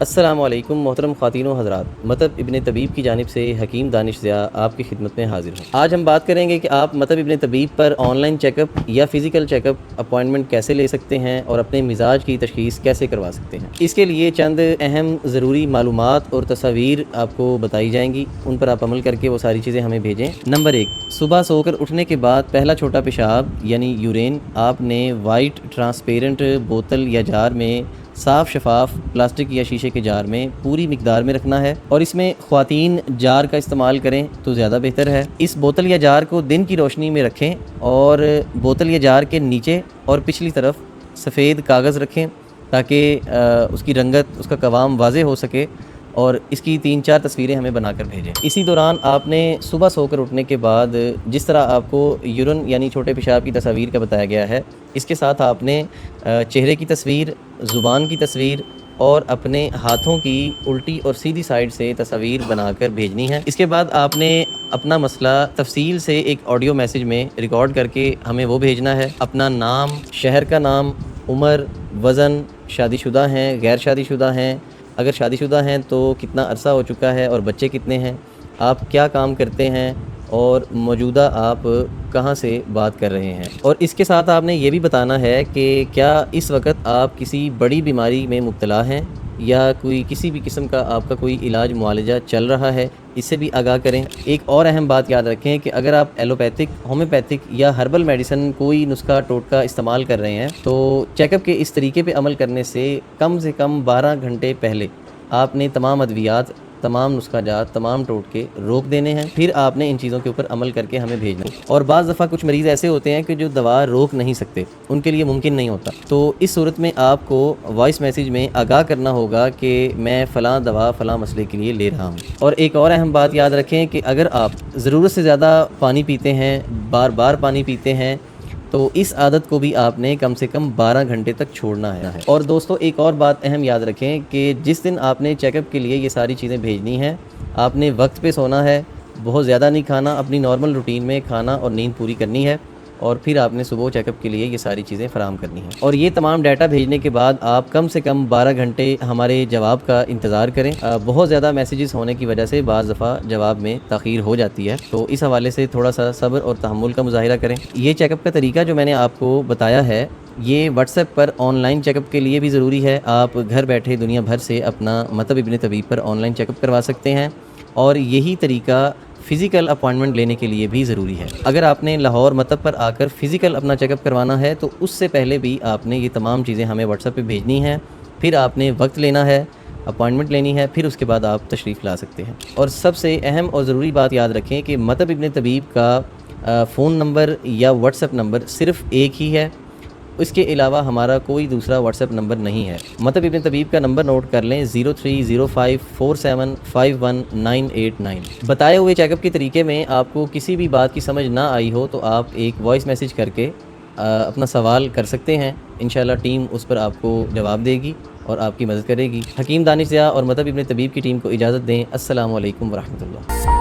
السلام علیکم محترم خواتین و حضرات، مطب ابن طبیب کی جانب سے حکیم دانش ضیاء آپ کی خدمت میں حاضر ہوں۔ آج ہم بات کریں گے کہ آپ مطب ابن طبیب پر آن لائن چیک اپ یا فزیکل چیک اپ اپوائنٹمنٹ کیسے لے سکتے ہیں اور اپنے مزاج کی تشخیص کیسے کروا سکتے ہیں۔ اس کے لیے چند اہم ضروری معلومات اور تصاویر آپ کو بتائی جائیں گی، ان پر آپ عمل کر کے وہ ساری چیزیں ہمیں بھیجیں۔ نمبر 1، صبح سو کر اٹھنے کے بعد پہلا چھوٹا پیشاب یعنی یورین آپ نے وائٹ ٹرانسپیرنٹ بوتل یا جار میں صاف شفاف پلاسٹک یا شیشے کے جار میں پوری مقدار میں رکھنا ہے، اور اس میں خواتین جار کا استعمال کریں تو زیادہ بہتر ہے۔ اس بوتل یا جار کو دن کی روشنی میں رکھیں اور بوتل یا جار کے نیچے اور پچھلی طرف سفید کاغذ رکھیں تاکہ اس کی رنگت، اس کا قوام واضح ہو سکے، اور اس کی 3-4 تصویریں ہمیں بنا کر بھیجیں۔ اسی دوران آپ نے صبح سو کر اٹھنے کے بعد جس طرح آپ کو یورین یعنی چھوٹے پیشاب کی تصاویر کا بتایا گیا ہے، اس کے ساتھ آپ نے چہرے کی تصویر، زبان کی تصویر اور اپنے ہاتھوں کی الٹی اور سیدھی سائیڈ سے تصاویر بنا کر بھیجنی ہے۔ اس کے بعد آپ نے اپنا مسئلہ تفصیل سے ایک آڈیو میسیج میں ریکارڈ کر کے ہمیں وہ بھیجنا ہے۔ اپنا نام، شہر کا نام، عمر، وزن، شادی شدہ ہیں، غیر شادی شدہ ہیں، اگر شادی شدہ ہیں تو کتنا عرصہ ہو چکا ہے اور بچے کتنے ہیں، آپ کیا کام کرتے ہیں اور موجودہ آپ کہاں سے بات کر رہے ہیں۔ اور اس کے ساتھ آپ نے یہ بھی بتانا ہے کہ کیا اس وقت آپ کسی بڑی بیماری میں مبتلا ہیں یا کوئی کسی بھی قسم کا آپ کا کوئی علاج معالجہ چل رہا ہے، اس سے بھی آگاہ کریں۔ ایک اور اہم بات یاد رکھیں کہ اگر آپ ایلوپیتھک، ہومیوپیتھک یا ہربل میڈیسن کوئی نسخہ ٹوٹکا استعمال کر رہے ہیں تو چیک اپ کے اس طریقے پہ عمل کرنے سے کم 12 گھنٹے پہلے آپ نے تمام ادویات، تمام نسخہ جات، تمام ٹوٹکے روک دینے ہیں، پھر آپ نے ان چیزوں کے اوپر عمل کر کے ہمیں بھیجنا ہے۔ اور بعض دفعہ کچھ مریض ایسے ہوتے ہیں کہ جو دوا روک نہیں سکتے، ان کے لیے ممکن نہیں ہوتا، تو اس صورت میں آپ کو وائس میسیج میں آگاہ کرنا ہوگا کہ میں فلاں دوا فلاں مسئلے کے لیے لے رہا ہوں۔ اور ایک اور اہم بات یاد رکھیں کہ اگر آپ ضرورت سے زیادہ پانی پیتے ہیں، بار بار پانی پیتے ہیں، تو اس عادت کو بھی آپ نے کم سے کم 12 گھنٹے تک چھوڑنا ہے۔ اور دوستو ایک اور بات اہم یاد رکھیں کہ جس دن آپ نے چیک اپ کے لیے یہ ساری چیزیں بھیجنی ہیں، آپ نے وقت پہ سونا ہے، بہت زیادہ نہیں کھانا، اپنی نارمل روٹین میں کھانا اور نیند پوری کرنی ہے، اور پھر آپ نے صبح چیک اپ کے لیے یہ ساری چیزیں فراہم کرنی ہیں۔ اور یہ تمام ڈیٹا بھیجنے کے بعد آپ کم سے کم 12 گھنٹے ہمارے جواب کا انتظار کریں۔ بہت زیادہ میسیجز ہونے کی وجہ سے بعض دفعہ جواب میں تاخیر ہو جاتی ہے، تو اس حوالے سے تھوڑا سا صبر اور تحمل کا مظاہرہ کریں۔ یہ چیک اپ کا طریقہ جو میں نے آپ کو بتایا ہے، یہ what's app per on line check up کے لیے بھی ضروری ہے۔ آپ گھر بیٹھے دنیا بھر سے اپنا مطب ابن طبیب پر آن لائن چیک اپ کروا سکتے ہیں، اور یہی طریقہ فزیکل اپوائنٹمنٹ لینے کے لیے بھی ضروری ہے۔ اگر آپ نے لاہور مطب پر آ کر فزیکل اپنا چیک اپ کروانا ہے تو اس سے پہلے بھی آپ نے یہ تمام چیزیں ہمیں واٹس ایپ پہ بھیجنی ہیں، پھر آپ نے وقت لینا ہے، اپوائنٹمنٹ لینی ہے، پھر اس کے بعد آپ تشریف لا سکتے ہیں۔ اور سب سے اہم اور ضروری بات یاد رکھیں کہ مطب ابن طبیب کا فون نمبر یا واٹس ایپ نمبر صرف ایک ہی ہے، اس کے علاوہ ہمارا کوئی دوسرا واٹس ایپ نمبر نہیں ہے۔ مطب ابن طبیب کا نمبر نوٹ کر لیں، 030547518989۔ بتائے ہوئے چیک اپ کے طریقے میں آپ کو کسی بھی بات کی سمجھ نہ آئی ہو تو آپ ایک وائس میسیج کر کے اپنا سوال کر سکتے ہیں، انشاءاللہ ٹیم اس پر آپ کو جواب دے گی اور آپ کی مدد کرے گی۔ حکیم دانش ضیاء اور مطب ابن طبیب کی ٹیم کو اجازت دیں۔ السلام علیکم ورحمۃ اللہ۔